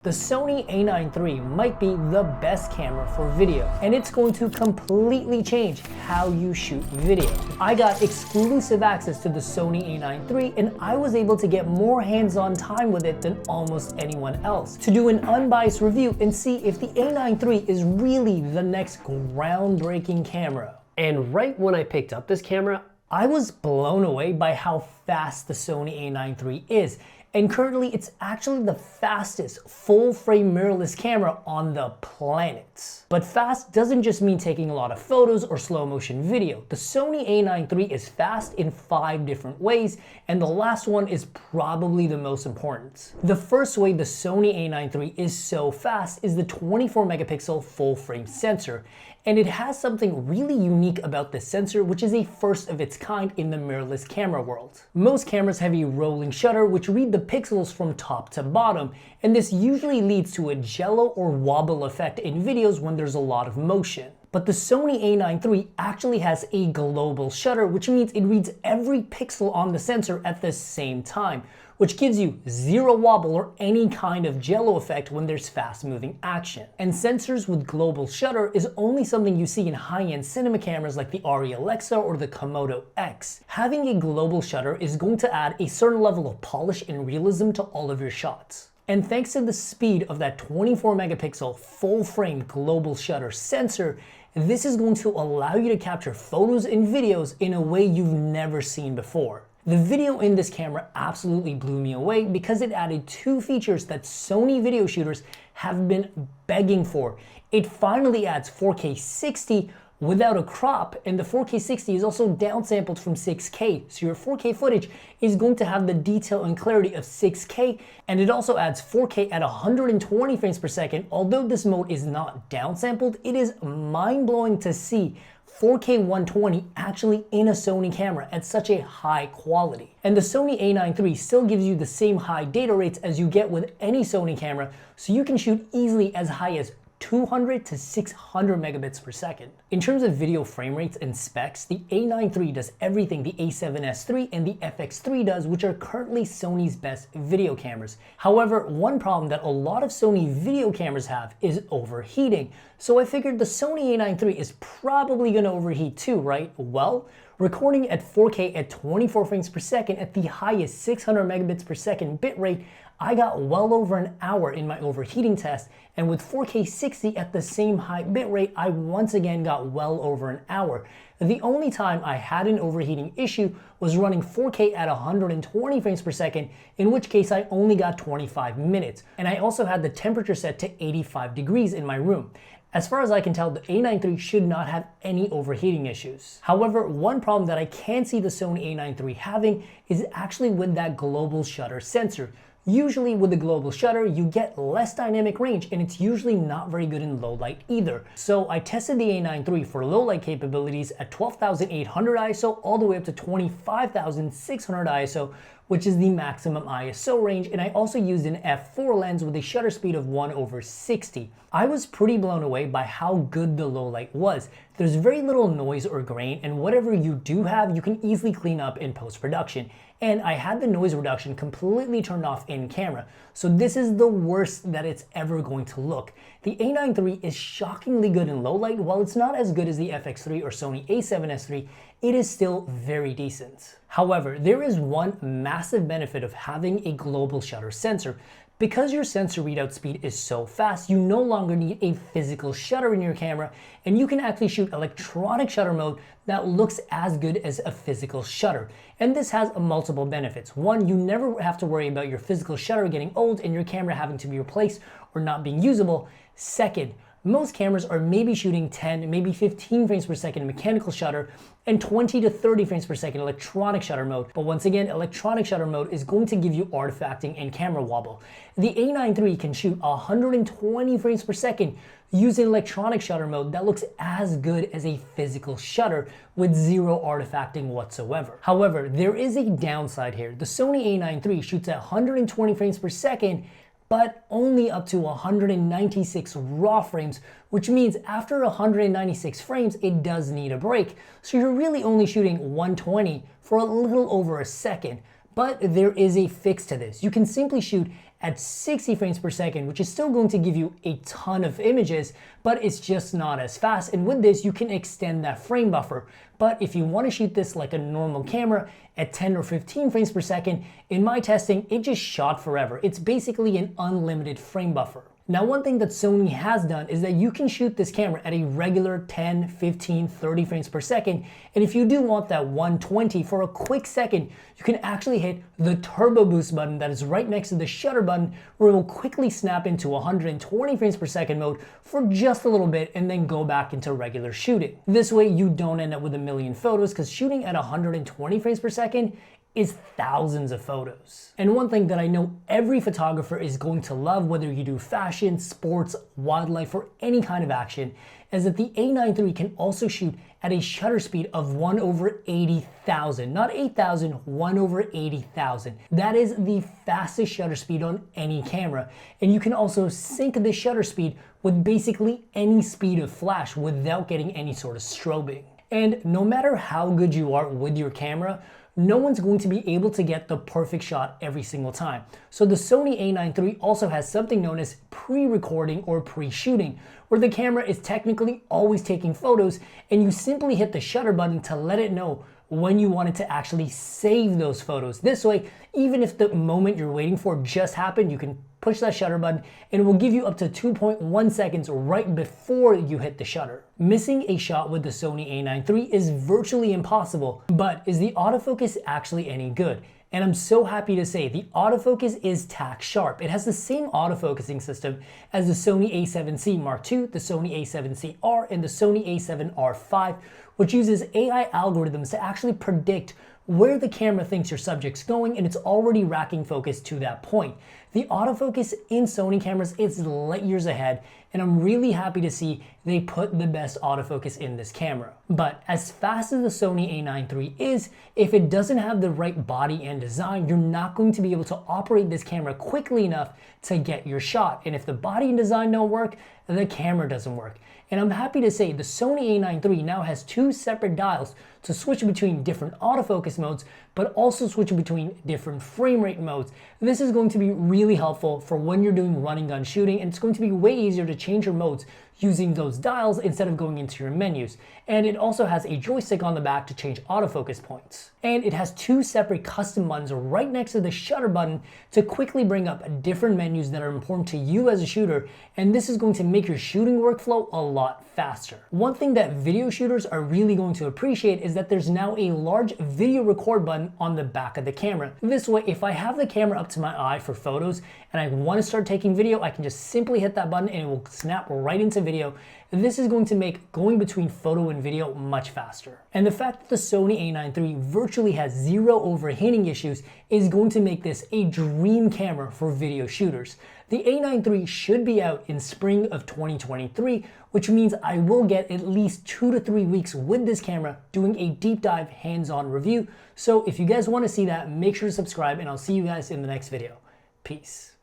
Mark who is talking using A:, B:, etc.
A: The Sony a9 III might be the best camera for video, and it's going to completely change how you shoot video. I got exclusive access to the Sony a9 III, and I was able to get more hands-on time with it than almost anyone else, to do an unbiased review and see if the a9 III is really the next groundbreaking camera.
B: And right when I picked up this camera,
A: I was blown away by how fast the Sony a9 III is. And currently, it's actually the fastest full-frame mirrorless camera on the planet. But fast doesn't just mean taking a lot of photos or slow-motion video. The Sony a9 III is fast in 5 different ways, and the last one is probably the most important. The first way the Sony a9 III is so fast is the 24-megapixel full-frame sensor. And it has something really unique about this sensor, which is a first of its kind in the mirrorless camera world. Most cameras have a rolling shutter which read the pixels from top to bottom, and this usually leads to a jello or wobble effect in videos when there's a lot of motion. But the Sony a9 III actually has a global shutter, which means it reads every pixel on the sensor at the same time, which gives you zero wobble or any kind of jello effect when there's fast-moving action. And sensors with global shutter is only something you see in high-end cinema cameras like the Arri Alexa or the Komodo X. Having a global shutter is going to add a certain level of polish and realism to all of your shots. And thanks to the speed of that 24-megapixel full-frame global shutter sensor, this is going to allow you to capture photos and videos in a way you've never seen before. The video in this camera absolutely blew me away because it added 2 features that Sony video shooters have been begging for. It finally adds 4K 60 without a crop, and the 4K 60 is also downsampled from 6K, so your 4K footage is going to have the detail and clarity of 6K, and it also adds 4K at 120 frames per second. Although this mode is not downsampled, it is mind-blowing to see 4K 120 actually in a Sony camera at such a high quality. And the Sony a9 III still gives you the same high data rates as you get with any Sony camera, so you can shoot easily as high as 200 to 600 megabits per second. In terms of video frame rates and specs, the a9 III does everything the a7S III and the FX3 does, which are currently Sony's best video cameras. However, one problem that a lot of Sony video cameras have is overheating. So I figured the Sony a9 III is probably going to overheat too, right? Well, recording at 4K at 24 frames per second at the highest 600 megabits per second bitrate, I got well over an hour in my overheating test, and with 4K 60 at the same high bitrate, I once again got well over an hour. The only time I had an overheating issue was running 4K at 120 frames per second, in which case I only got 25 minutes. And I also had the temperature set to 85 degrees in my room. As far as I can tell, the a9 III should not have any overheating issues. However, one problem that I can see the Sony a9 III having is actually with that global shutter sensor. Usually with the global shutter, you get less dynamic range, and it's usually not very good in low light either. So I tested the a9 III for low light capabilities at 12,800 ISO all the way up to 25,600 ISO, which is the maximum ISO range, and I also used an f4 lens with a shutter speed of 1/60. I was pretty blown away by how good the low light was. There's very little noise or grain, and whatever you do have, you can easily clean up in post-production. And I had the noise reduction completely turned off in camera, so this is the worst that it's ever going to look. The a9 III is shockingly good in low light. While it's not as good as the FX3 or Sony a7S III, it is still very decent. However, there is one massive benefit of having a global shutter sensor. Because your sensor readout speed is so fast, you no longer need a physical shutter in your camera, and you can actually shoot electronic shutter mode that looks as good as a physical shutter. And this has multiple benefits. One, you never have to worry about your physical shutter getting old and your camera having to be replaced or not being usable. Second, most cameras are maybe shooting 10, maybe 15 frames per second mechanical shutter and 20 to 30 frames per second electronic shutter mode. But once again, electronic shutter mode is going to give you artifacting and camera wobble. The a9 III can shoot 120 frames per second using electronic shutter mode that looks as good as a physical shutter with zero artifacting whatsoever. However, there is a downside here. The Sony a9 III shoots at 120 frames per second, but only up to 196 raw frames, which means after 196 frames, it does need a break. So you're really only shooting 120 for a little over a second. But there is a fix to this. You can simply shoot at 60 frames per second, which is still going to give you a ton of images, but it's just not as fast. And with this, you can extend that frame buffer. But if you want to shoot this like a normal camera at 10 or 15 frames per second, in my testing, it just shot forever. It's basically an unlimited frame buffer. Now, one thing that Sony has done is that you can shoot this camera at a regular 10, 15, 30 frames per second. And if you do want that 120 for a quick second, you can actually hit the turbo boost button that is right next to the shutter button, where it will quickly snap into 120 frames per second mode for just a little bit and then go back into regular shooting. This way you don't end up with a million photos, because shooting at 120 frames per second is thousands of photos. And one thing that I know every photographer is going to love, whether you do fashion, sports, wildlife, or any kind of action, is that the A9 III can also shoot at a shutter speed of 1/80,000. Not 8,000, 1/80,000. That is the fastest shutter speed on any camera. And you can also sync the shutter speed with basically any speed of flash without getting any sort of strobing. And no matter how good you are with your camera, no one's going to be able to get the perfect shot every single time. So the Sony A9 III also has something known as pre-recording or pre-shooting, where the camera is technically always taking photos and you simply hit the shutter button to let it know when you want it to actually save those photos. This way, even if the moment you're waiting for just happened, you can push that shutter button and it will give you up to 2.1 seconds right before you hit the shutter. Missing a shot with the Sony A9 III is virtually impossible, but is the autofocus actually any good? And I'm so happy to say the autofocus is tack sharp. It has the same autofocusing system as the Sony a7C Mark II, the Sony a7C-R, and the Sony a7R5, which uses AI algorithms to actually predict where the camera thinks your subject's going, and it's already racking focus to that point. The autofocus in Sony cameras is light years ahead, and I'm really happy to see they put the best autofocus in this camera. But as fast as the Sony A9 III is, if it doesn't have the right body and design, you're not going to be able to operate this camera quickly enough to get your shot. And if the body and design don't work, the camera doesn't work. And I'm happy to say the Sony A9 III now has two separate dials to switch between different autofocus modes, but also switch between different frame rate modes. This is going to be really helpful for when you're doing run and gun shooting, and it's going to be way easier to change your modes using those dials instead of going into your menus. And it also has a joystick on the back to change autofocus points. And it has two separate custom buttons right next to the shutter button to quickly bring up different menus that are important to you as a shooter, and this is going to make your shooting workflow a lot faster. One thing that video shooters are really going to appreciate is that there's now a large video record button on the back of the camera. This way, if I have the camera up to my eye for photos and I want to start taking video, I can just simply hit that button and it will snap right into video. This is going to make going between photo and video much faster. And the fact that the Sony A9 III virtually has zero overheating issues is going to make this a dream camera for video shooters. The A9 III should be out in spring of 2023, which means I will get at least 2 to 3 weeks with this camera doing a deep dive hands-on review. So if you guys want to see that, make sure to subscribe and I'll see you guys in the next video. Peace.